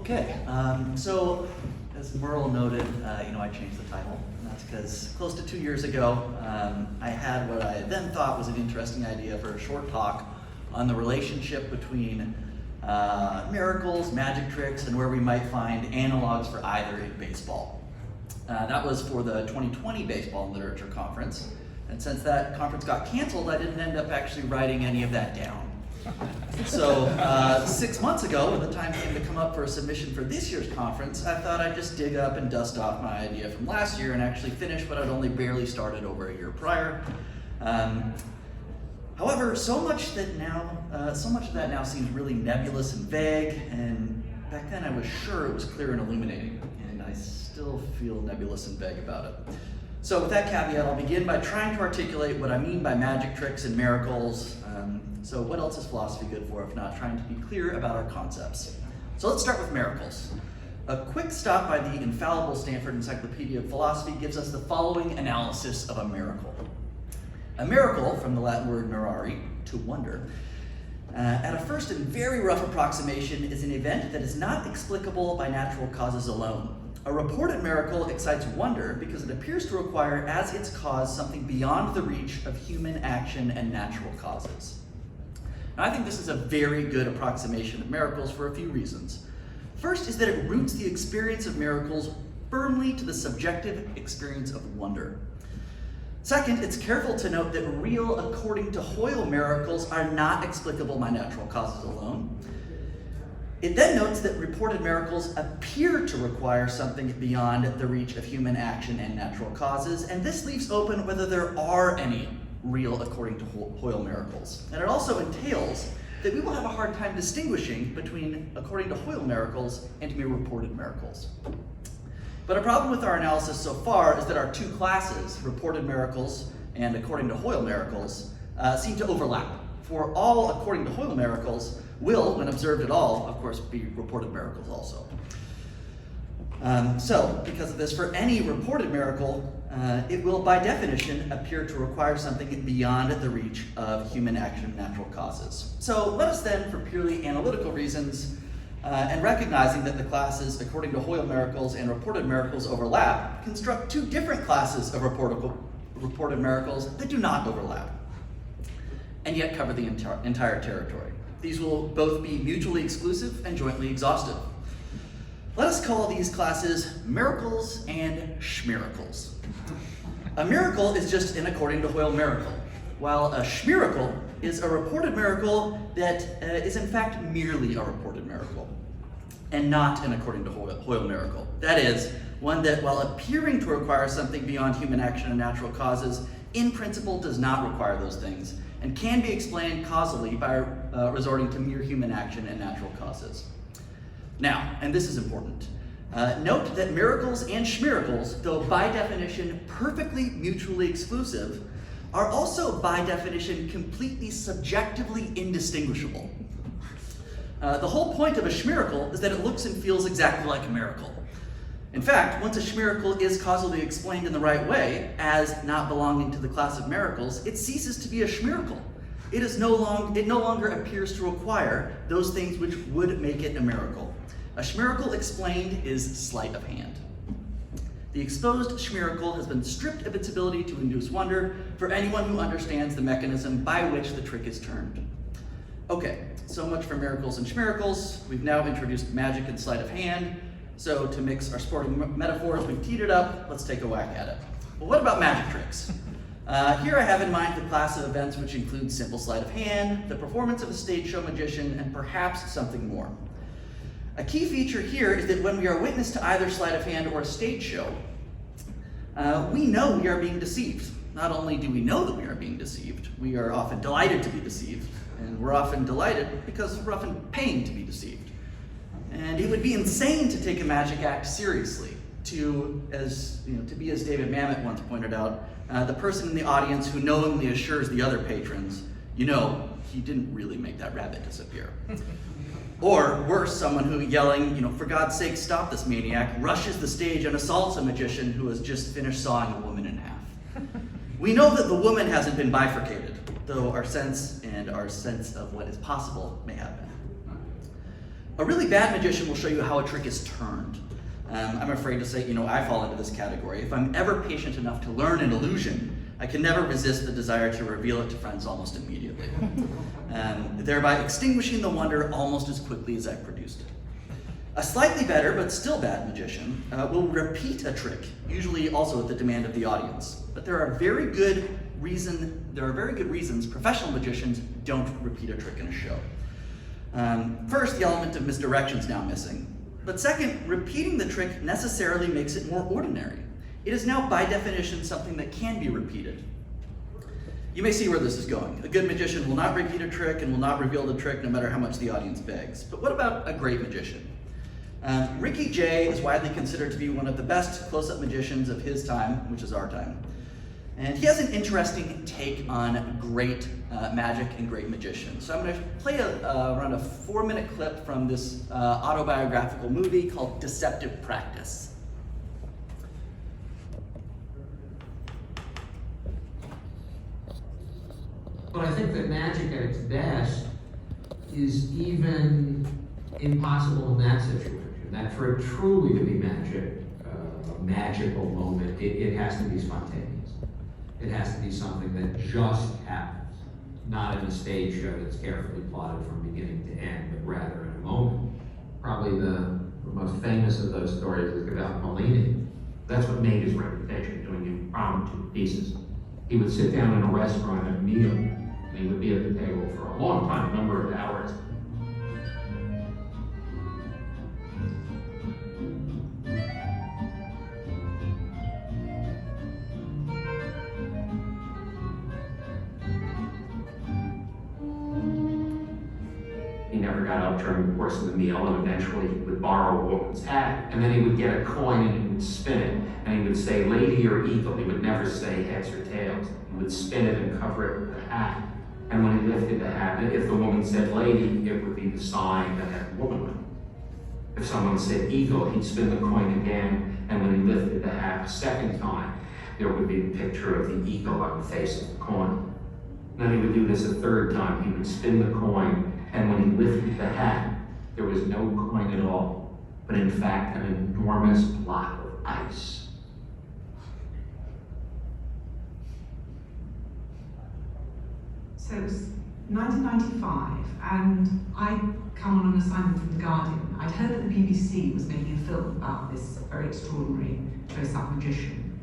Okay, so as Merle noted, I changed the title, and that's because close to 2 years ago, I had what I then thought was an interesting idea for a short talk on the relationship between miracles, magic tricks, and where we might find analogs for either in baseball. That was for the 2020 Baseball and Literature Conference, and since that conference got canceled, I didn't end up actually writing any of that down. So 6 months ago, when the time came to come up for a submission for this year's conference, I thought I'd just dig up and dust off my idea from last year and actually finish what I'd only barely started over a year prior. However, so much of that now seems really nebulous and vague, and back then I was sure it was clear and illuminating, and I still feel nebulous and vague about it. So with that caveat, I'll begin by trying to articulate what I mean by magic tricks and miracles. So what else is philosophy good for if not trying to be clear about our concepts? So let's start with miracles. A quick stop by the infallible Stanford Encyclopedia of Philosophy gives us the following analysis of a miracle. A miracle, from the Latin word mirari, to wonder, at a first and very rough approximation, is an event that is not explicable by natural causes alone. A reported miracle excites wonder because it appears to require as its cause something beyond the reach of human action and natural causes. Now, I think this is a very good approximation of miracles for a few reasons. First is that it roots the experience of miracles firmly to the subjective experience of wonder. Second, it's careful to note that real, according to Hoyle, miracles are not explicable by natural causes alone. It then notes that reported miracles appear to require something beyond the reach of human action and natural causes, and this leaves open whether there are any real, according to Hoyle, miracles. And it also entails that we will have a hard time distinguishing between, according to Hoyle, miracles and mere reported miracles. But a problem with our analysis so far is that our two classes, reported miracles and according to Hoyle miracles, seem to overlap. For all according to Hoyle miracles will, when observed at all, of course, be reported miracles also. So, because of this, for any reported miracle, it will, by definition, appear to require something beyond the reach of human action and natural causes. So let us then, for purely analytical reasons, and recognizing that the classes, according to Hoyle miracles and reported miracles overlap, construct two different classes of reported miracles that do not overlap, and yet cover the entire territory. These will both be mutually exclusive and jointly exhaustive. Let us call these classes miracles and schmiracles. A miracle is just an according to Hoyle miracle, while a schmiracle is a reported miracle that is in fact merely a reported miracle, and not an according to Hoyle miracle. That is, one that, while appearing to require something beyond human action and natural causes, in principle does not require those things, and can be explained causally by resorting to mere human action and natural causes. Now, and this is important, note that miracles and schmiracles, though by definition perfectly mutually exclusive, are also by definition completely subjectively indistinguishable. The whole point of a schmiracle is that it looks and feels exactly like a miracle. In fact, once a schmiracle is causally explained in the right way, as not belonging to the class of miracles, it ceases to be a schmiracle. It no longer appears to require those things which would make it a miracle. A schmiracle explained is sleight of hand. The exposed schmiracle has been stripped of its ability to induce wonder for anyone who understands the mechanism by which the trick is turned. Okay, so much for miracles and schmiracles. We've now introduced magic and sleight of hand. So to mix our sporting metaphors, we've teed it up. Let's take a whack at it. Well, what about magic tricks? Here I have in mind the class of events which include simple sleight of hand, the performance of a stage show magician, and perhaps something more. A key feature here is that when we are witness to either sleight of hand or a stage show, we know we are being deceived. Not only do we know that we are being deceived, we are often delighted to be deceived, and we're often delighted because we're often paying to be deceived. And it would be insane to take a magic act seriously, to be, as David Mamet once pointed out, the person in the audience who knowingly assures the other patrons, he didn't really make that rabbit disappear. Or worse, someone who yelling, for God's sake, stop this maniac, rushes the stage and assaults a magician who has just finished sawing a woman in half. We know that the woman hasn't been bifurcated, though our sense of what is possible may have been. A really bad magician will show you how a trick is turned. I'm afraid to say, I fall into this category. If I'm ever patient enough to learn an illusion, I can never resist the desire to reveal it to friends almost immediately, thereby extinguishing the wonder almost as quickly as I produced it. A slightly better, but still bad magician will repeat a trick, usually also at the demand of the audience. But there are very good reasons professional magicians don't repeat a trick in a show. First, the element of misdirection is now missing. But second, repeating the trick necessarily makes it more ordinary. It is now, by definition, something that can be repeated. You may see where this is going. A good magician will not repeat a trick and will not reveal the trick no matter how much the audience begs. But what about a great magician? Ricky Jay is widely considered to be one of the best close-up magicians of his time, which is our time. And he has an interesting take on great magic and great magicians. So I'm going to play around a 4-minute clip from this autobiographical movie called Deceptive Practice. But I think that magic at its best is even impossible in that situation. That for it truly to be magic, a magical moment, it has to be spontaneous. It has to be something that just happens, not in a stage show that's carefully plotted from beginning to end, but rather in a moment. Probably the most famous of those stories is about Bellini. That's what made his reputation, doing impromptu pieces. He would sit down in a restaurant at a meal, and he would be at the table for a long time, a number of hours. He never got up during the course of the meal, and eventually he would borrow a woman's hat, and then he would get a coin and he would spin it, and he would say lady or eagle. He would never say heads or tails. He would spin it and cover it with the hat. And when he lifted the hat, if the woman said lady, it would be the sign that had the woman on it. If someone said eagle, he'd spin the coin again, and when he lifted the hat a second time, there would be a picture of the eagle on the face of the coin. Then he would do this a third time. He would spin the coin, and when he lifted the hat, there was no coin at all, but in fact an enormous block of ice. So it was 1995, and I'd come on an assignment from The Guardian. I'd heard that the BBC was making a film about this very extraordinary close-up magician,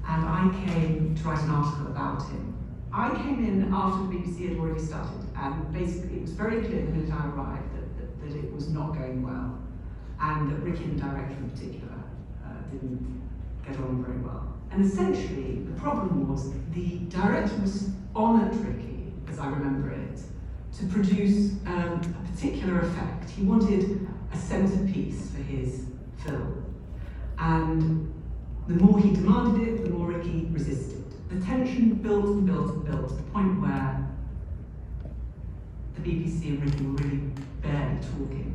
and I came to write an article about him. I came in after the BBC had already started, and basically it was very clear the minute I arrived that it was not going well, and that Ricky, the director in particular, didn't get on very well. And essentially, the problem was the director was honoured Ricky, as I remember it, to produce a particular effect. He wanted a centrepiece for his film. And the more he demanded it, the more Ricky resisted. The tension built and built and built to the point where the BBC and Ricky were really barely talking.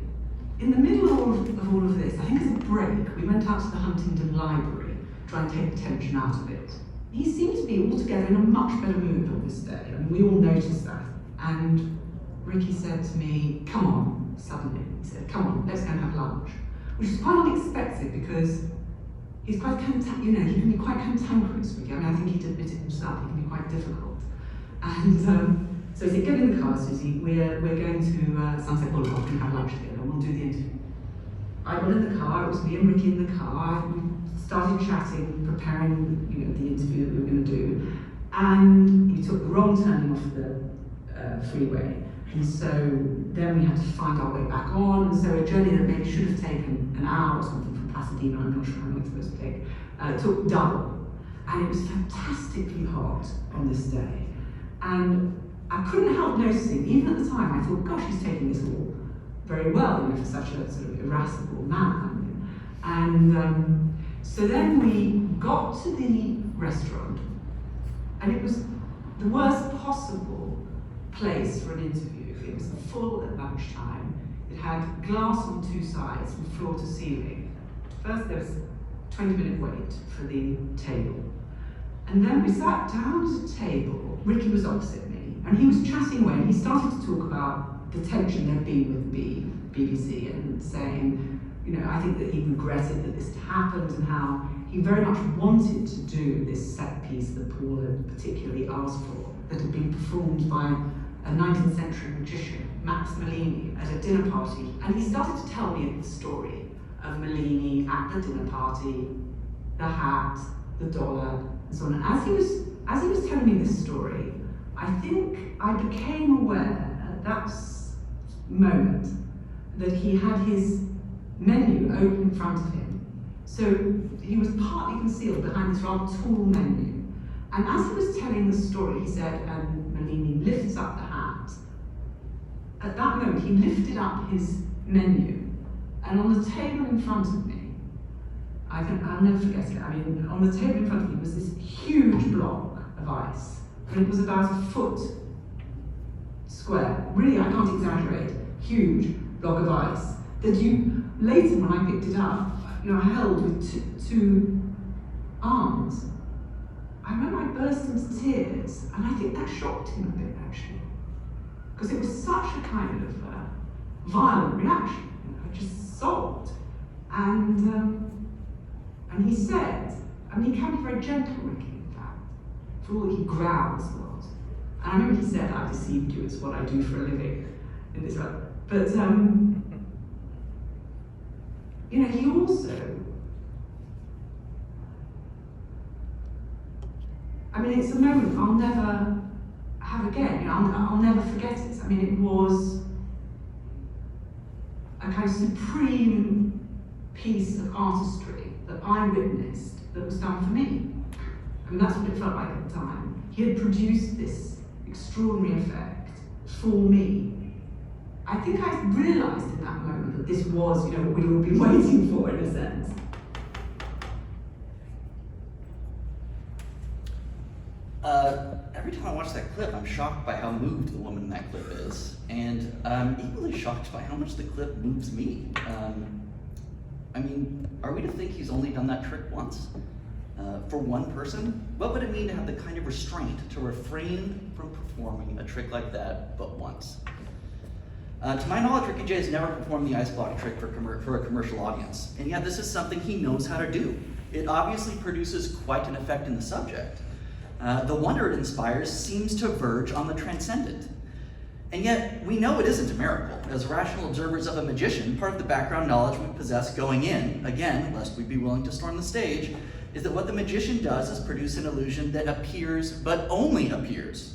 In the middle of all of this, I think as a break, we went out to the Huntingdon Library to try and take the tension out of it. He seemed to be altogether in a much better mood on this day, and we all noticed that. And Ricky said to me, come on, suddenly. He said, come on, let's go and have lunch. Which is quite unexpected because he's quite, he can be quite cantankerous, Ricky. I mean, I think he'd admitted himself, he can be quite difficult. And so he said, get in the car, Susie, we're going to Sunset Boulevard, we're going to have lunch together, and we'll do the interview. I got in the car, it was me and Ricky in the car, we started chatting, preparing the interview that we were going to do, and we took the wrong turning off the freeway, and so then we had to find our way back on, and so a journey that maybe should have taken an hour or something from Pasadena, I'm not sure how long it's supposed to take, took double, and it was fantastically hot on this day, and I couldn't help noticing, even at the time, I thought, gosh, he's taking this all very well, for such a sort of irascible man. And so then we got to the restaurant, and it was the worst possible place for an interview. It was full at lunchtime. It had glass on two sides from floor to ceiling. First there was a 20-minute wait for the table. And then we sat down at a table. Ricky was opposite me, and he was chatting away, and he started to talk about the tension there'd been with me BBC and saying, you know, I think that he regretted that this had happened and how he very much wanted to do this set piece that Paul had particularly asked for, that had been performed by a 19th century magician, Max Mellini, at a dinner party. And he started to tell me the story of Mellini at the dinner party, the hat, the dollar, and so on. And as he was telling me this story, I think I became aware at that moment that he had his menu open in front of him. So he was partly concealed behind this rather tall menu. And as he was telling the story, he said, and Mellini lifts up the hat. At that moment, he lifted up his menu, and on the table in front of me, I'll never forget it. I mean, on the table in front of me was this huge block of ice, and it was about a foot square. Really, I can't exaggerate. Huge block of ice that you later, when I picked it up, you know, held with two arms. I remember I burst into tears, and I think that shocked him a bit actually, because it was such a kind of violent reaction. You know, I just sobbed, and he said, I mean, he can be very gentle, Ricky, in fact, for all that he growls a lot. And I remember he said, I deceived you, it's what I do for a living in this way. But, you know, he also, I mean, it's a moment I'll never have again, you know, I'll never forget it. I mean, it was a kind of supreme piece of artistry that I witnessed that was done for me. I mean, that's what it felt like at the time. He had produced this extraordinary effect for me. I think I realised in that moment that this was, you know, what we'd all been waiting for, in a sense. Every time I watch that clip, I'm shocked by how moved the woman in that clip is, and I'm equally shocked by how much the clip moves me. I mean, are we to think he's only done that trick once? For one person? What would it mean to have the kind of restraint to refrain from performing a trick like that but once? To my knowledge, Ricky Jay has never performed the ice block trick for a commercial audience, and yet this is something he knows how to do. It obviously produces quite an effect in the subject. The wonder it inspires seems to verge on the transcendent. And yet, we know it isn't a miracle. As rational observers of a magician, part of the background knowledge we possess going in, again, lest we be willing to storm the stage, is that what the magician does is produce an illusion that appears, but only appears,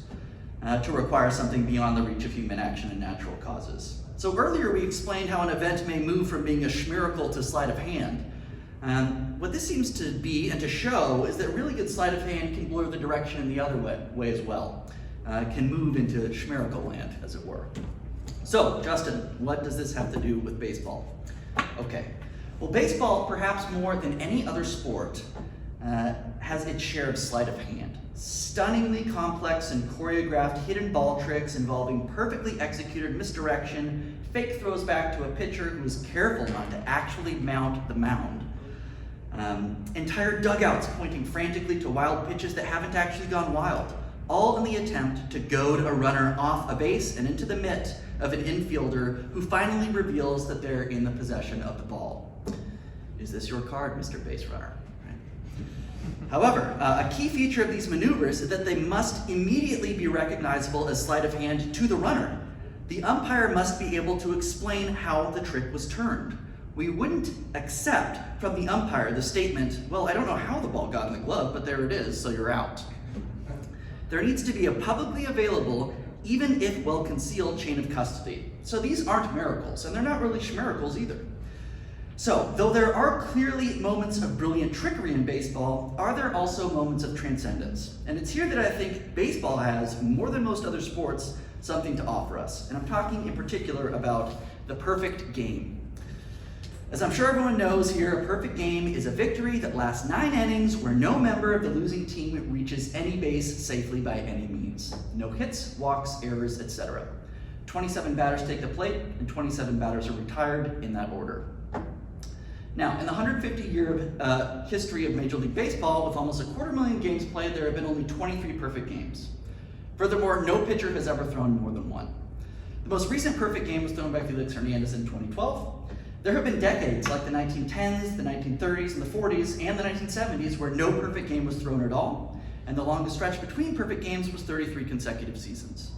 to require something beyond the reach of human action and natural causes. So earlier we explained how an event may move from being a schmiracle to sleight of hand. What this seems to be and to show is that really good sleight of hand can blur the direction in the other way as well. Can move into schmiracle land, as it were. So, Justin, what does this have to do with baseball? Okay, well, baseball, perhaps more than any other sport, has its share of sleight of hand. Stunningly complex and choreographed hidden ball tricks involving perfectly executed misdirection, fake throws back to a pitcher who is careful not to actually mount the mound. Entire dugouts pointing frantically to wild pitches that haven't actually gone wild, all in the attempt to goad a runner off a base and into the mitt of an infielder who finally reveals that they're in the possession of the ball. Is this your card, Mr. Base Runner? However, a key feature of these maneuvers is that they must immediately be recognizable as sleight of hand to the runner. The umpire must be able to explain how the trick was turned. We wouldn't accept from the umpire the statement, well, I don't know how the ball got in the glove, but there it is, so you're out. There needs to be a publicly available, even if well-concealed, chain of custody. So these aren't miracles, and they're not really schmiracles either. So, though there are clearly moments of brilliant trickery in baseball, are there also moments of transcendence? And it's here that I think baseball has, more than most other sports, something to offer us. And I'm talking in particular about the perfect game. As I'm sure everyone knows here, a perfect game is a victory that lasts 9 innings where no member of the losing team reaches any base safely by any means. No hits, walks, errors, etc. 27 batters take the plate, and 27 batters are retired in that order. Now, in the 150-year history of Major League Baseball, with almost 250,000 games played, there have been only 23 perfect games. Furthermore, no pitcher has ever thrown more than one. The most recent perfect game was thrown by Felix Hernandez in 2012. There have been decades like the 1910s, the 1930s, and the 40s, and the 1970s where no perfect game was thrown at all, and the longest stretch between perfect games was 33 consecutive seasons.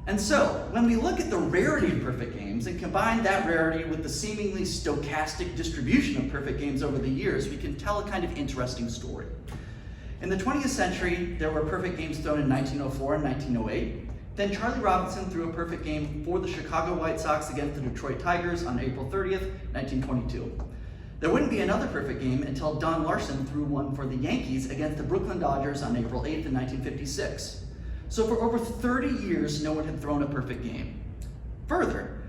And so, when we look at the rarity of perfect games and combine that rarity with the seemingly stochastic distribution of perfect games over the years, we can tell a kind of interesting story. In the 20th century, there were perfect games thrown in 1904 and 1908. Then Charlie Robinson threw a perfect game for the Chicago White Sox against the Detroit Tigers on April 30th, 1922. There wouldn't be another perfect game until Don Larson threw one for the Yankees against the Brooklyn Dodgers on April 8th in 1956. So for over 30 years, no one had thrown a perfect game. Further,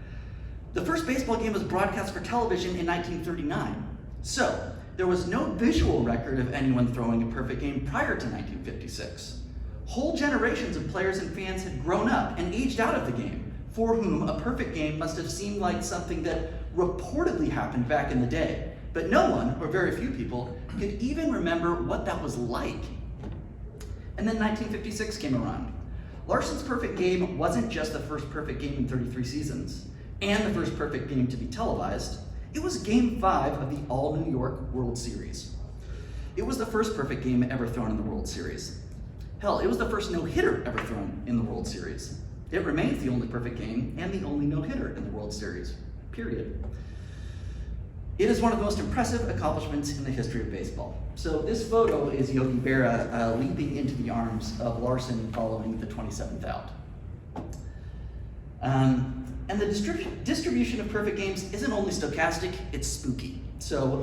the first baseball game was broadcast for television in 1939. So there was no visual record of anyone throwing a perfect game prior to 1956. Whole generations of players and fans had grown up and aged out of the game, for whom a perfect game must have seemed like something that reportedly happened back in the day. But no one, or very few people, could even remember what that was like. And then 1956 came around. Larson's perfect game wasn't just the first perfect game in 33 seasons, and the first perfect game to be televised. It was Game 5 of the All-New York World Series. It was the first perfect game ever thrown in the World Series. Hell, it was the first no-hitter ever thrown in the World Series. It remains the only perfect game and the only no-hitter in the World Series, period. It is one of the most impressive accomplishments in the history of baseball. So this photo is Yogi Berra leaping into the arms of Larson following the 27th out. And the distribution of perfect games isn't only stochastic, it's spooky. So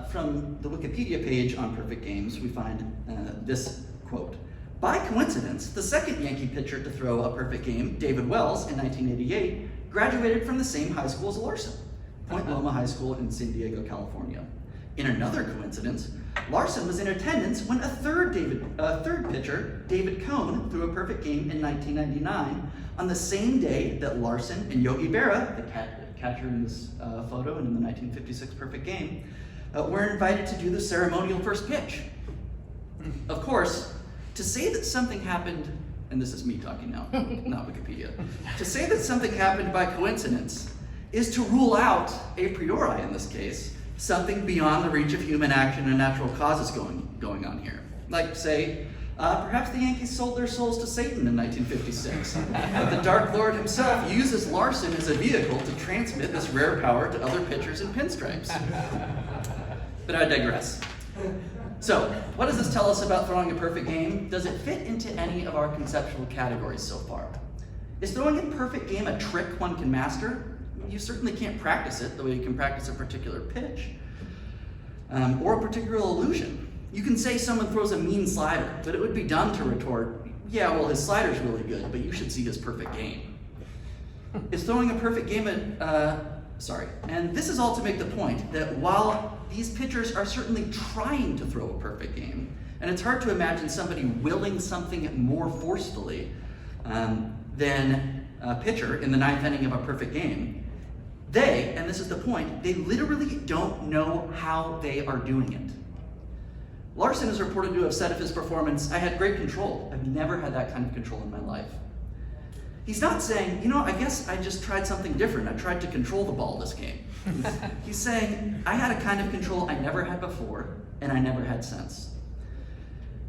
from the Wikipedia page on perfect games, we find this quote. By coincidence, the second Yankee pitcher to throw a perfect game, David Wells, in 1988, graduated from the same high school as Larson, Point Loma High School in San Diego, California. In another coincidence, Larson was in attendance when a third pitcher, David Cohn, threw a perfect game in 1999 on the same day that Larson and Yogi Berra, the catcher in this photo and in the 1956 perfect game, were invited to do the ceremonial first pitch. Of course, to say that something happened, and this is me talking now, not Wikipedia, to say that something happened by coincidence is to rule out, a priori in this case, something beyond the reach of human action and natural causes going on here. Like, say, perhaps the Yankees sold their souls to Satan in 1956, but the Dark Lord himself uses Larson as a vehicle to transmit this rare power to other pitchers in pinstripes. But I digress. So, what does this tell us about throwing a perfect game? Does it fit into any of our conceptual categories so far? Is throwing a perfect game a trick one can master? You certainly can't practice it the way you can practice a particular pitch, or a particular illusion. You can say someone throws a mean slider, but it would be dumb to retort, yeah, well, his slider's really good, but you should see his perfect game. Is throwing a perfect game and this is all to make the point that while these pitchers are certainly trying to throw a perfect game, and it's hard to imagine somebody willing something more forcefully than a pitcher in the ninth inning of a perfect game, they, and this is the point, they literally don't know how they are doing it. Larson is reported to have said of his performance, "I had great control. I've never had that kind of control in my life." He's not saying, I guess I just tried something different. I tried to control the ball this game. He's saying, I had a kind of control I never had before, and I never had since.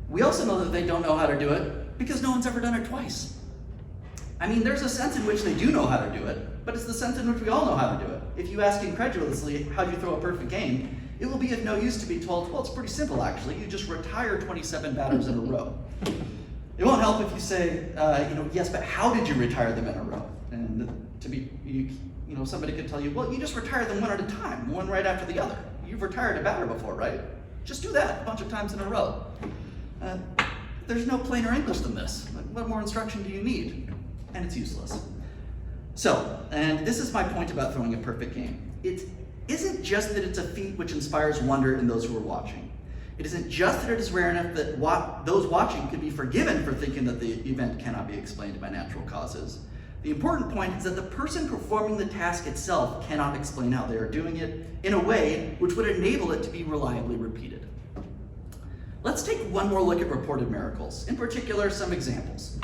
We also know that they don't know how to do it because no one's ever done it twice. I mean, there's a sense in which they do know how to do it, but it's the sense in which we all know how to do it. If you ask incredulously, how'd you throw a perfect game? It will be of no use to be told, well, it's pretty simple actually. You just retire 27 batters in a row. It won't help if you say, yes, but how did you retire them in a row? And somebody could tell you, well, you just retire them one at a time, one right after the other. You've retired a batter before, right? Just do that a bunch of times in a row. There's no plainer English than this. What more instruction do you need? And it's useless. So, and this is my point about throwing a perfect game. It isn't just that it's a feat which inspires wonder in those who are watching. It isn't just that it is rare enough that those watching could be forgiven for thinking that the event cannot be explained by natural causes. The important point is that the person performing the task itself cannot explain how they are doing it in a way which would enable it to be reliably repeated. Let's take one more look at reported miracles, in particular some examples.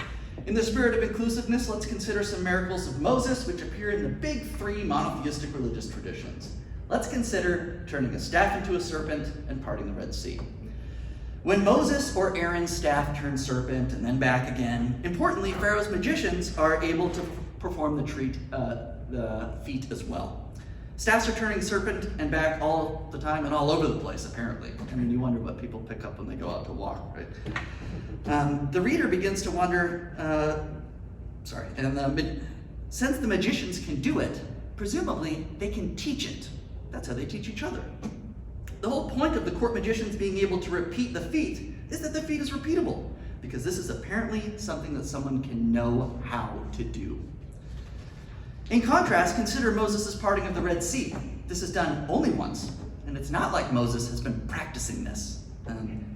In In the spirit of inclusiveness, let's consider some miracles of Moses, which appear in the big three monotheistic religious traditions. Let's consider turning a staff into a serpent and parting the Red Sea. When Moses or Aaron's staff turns serpent and then back again, importantly, Pharaoh's magicians are able to perform the feat as well. Staffs are turning serpent and back all the time and all over the place, apparently. I mean, you wonder what people pick up when they go out to walk, right? The reader begins to wonder, since the magicians can do it, presumably they can teach it. That's how they teach each other. The whole point of the court magicians being able to repeat the feat is that the feat is repeatable, because this is apparently something that someone can know how to do. In contrast, consider Moses' parting of the Red Sea. This is done only once, and it's not like Moses has been practicing this.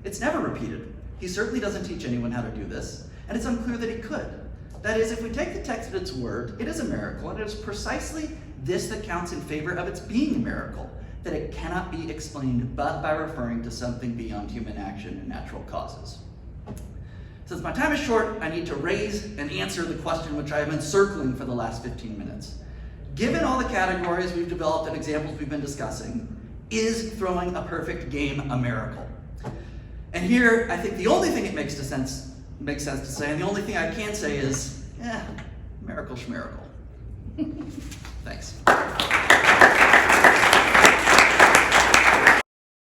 It's never repeated. He certainly doesn't teach anyone how to do this, and it's unclear that he could. That is, if we take the text at its word, it is a miracle, and it is precisely this that counts in favor of its being a miracle, that it cannot be explained but by referring to something beyond human action and natural causes. Since my time is short, I need to raise and answer the question which I have been circling for the last 15 minutes. Given all the categories we've developed and examples we've been discussing, is throwing a perfect game a miracle? And here, I think the only thing it makes sense to say, and the only thing I can say is, miracle schmiracle. Thanks.